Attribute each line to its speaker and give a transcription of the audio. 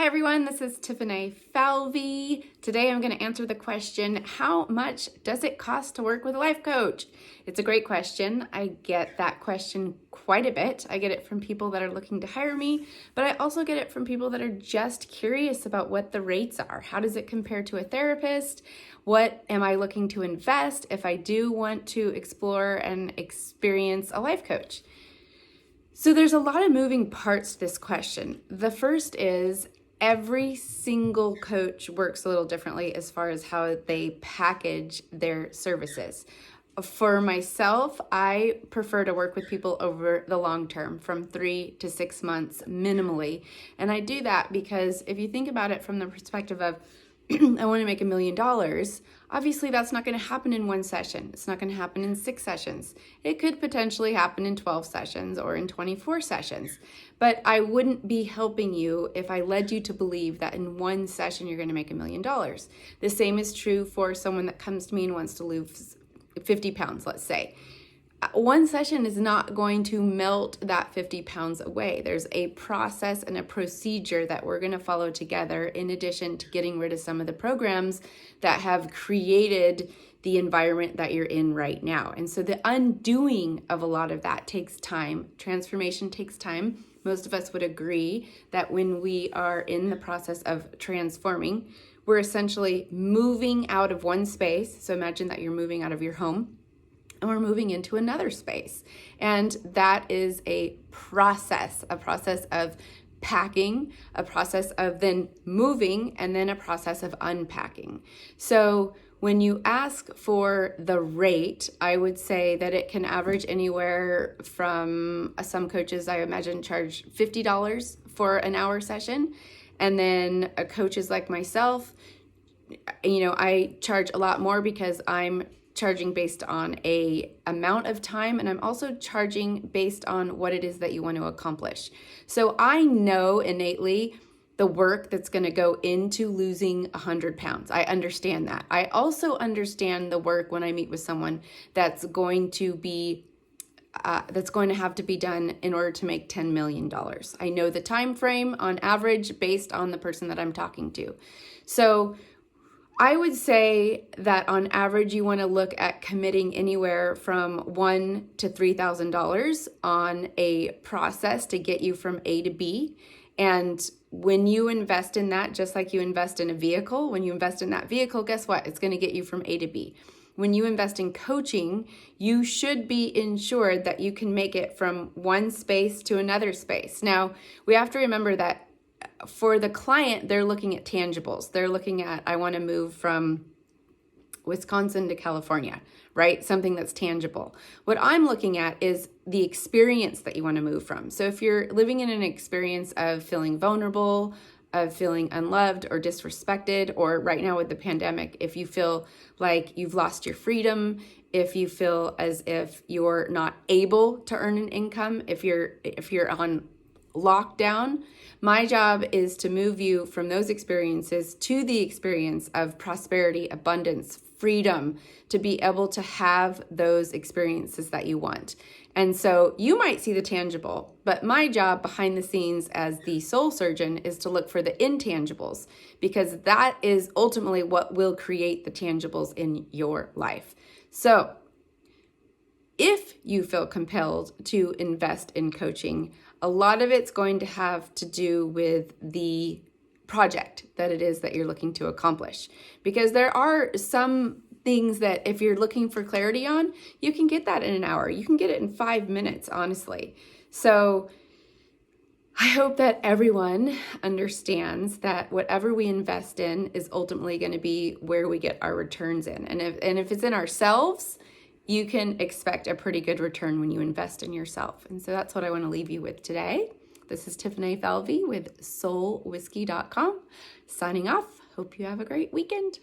Speaker 1: everyone, this is Tifane Falvey. Today I'm going to answer the question, how much does it cost to work with a life coach? It's a great question. I get that question quite a bit. I get it from people that are looking to hire me, but I also get it from people that are just curious about what the rates are. How does it compare to a therapist? What am I looking to invest if I do want to explore and experience a life coach? So there's a lot of moving parts to this question. The first is every single coach works a little differently as far as how they package their services. For myself, I prefer to work with people over the long term, from 3 to 6 months minimally. And I do that because if you think about it from the perspective of I want to make $1 million, obviously that's not going to happen in one session. It's not going to happen in 6 sessions. It could potentially happen in 12 sessions or in 24 sessions. But I wouldn't be helping you if I led you to believe that in one session you're going to make $1 million. The same is true for someone that comes to me and wants to lose 50 pounds, let's say. One session is not going to melt that 50 pounds away. There's a process and a procedure that we're going to follow together, in addition to getting rid of some of the programs that have created the environment that you're in right now. And so the undoing of a lot of that takes time. Transformation takes time. Most of us would agree that when we are in the process of transforming, we're essentially moving out of one space. So imagine that you're moving out of your home and we're moving into another space. And that is a process of packing, a process of then moving, and then a process of unpacking. So when you ask for the rate, I would say that it can average anywhere from, some coaches I imagine charge $50 for an hour session. And then coaches like myself, I charge a lot more because I'm charging based on a amount of time, and I'm also charging based on what it is that you want to accomplish. So I know innately the work that's going to go into losing 100 pounds. I understand that. I also understand the work when I meet with someone that's going to have to be done in order to make $10 million. I know the time frame on average based on the person that I'm talking to. So I would say that on average, you want to look at committing anywhere from $1,000 to $3,000 on a process to get you from A to B. And when you invest in that, just like you invest in a vehicle, when you invest in that vehicle, guess what? It's going to get you from A to B. When you invest in coaching, you should be ensured that you can make it from one space to another space. Now, we have to remember that for the client, they're looking at tangibles. They're looking at, I want to move from Wisconsin to California, right? Something that's tangible. What I'm looking at is the experience that you want to move from. So if you're living in an experience of feeling vulnerable, of feeling unloved or disrespected, or right now with the pandemic, if you feel like you've lost your freedom, if you feel as if you're not able to earn an income, if you're on lockdown, my job is to move you from those experiences to the experience of prosperity, abundance, freedom, to be able to have those experiences that you want. And so you might see the tangible, but my job behind the scenes as the soul surgeon is to look for the intangibles, because that is ultimately what will create the tangibles in your life. So if you feel compelled to invest in coaching, a lot of it's going to have to do with the project that it is that you're looking to accomplish. Because there are some things that if you're looking for clarity on, you can get that in an hour. You can get it in 5 minutes, honestly. So I hope that everyone understands that whatever we invest in is ultimately going to be where we get our returns in. And if it's in ourselves, you can expect a pretty good return when you invest in yourself. And so that's what I want to leave you with today. This is Tifane Falvey with soulwhiskey.com signing off. Hope you have a great weekend.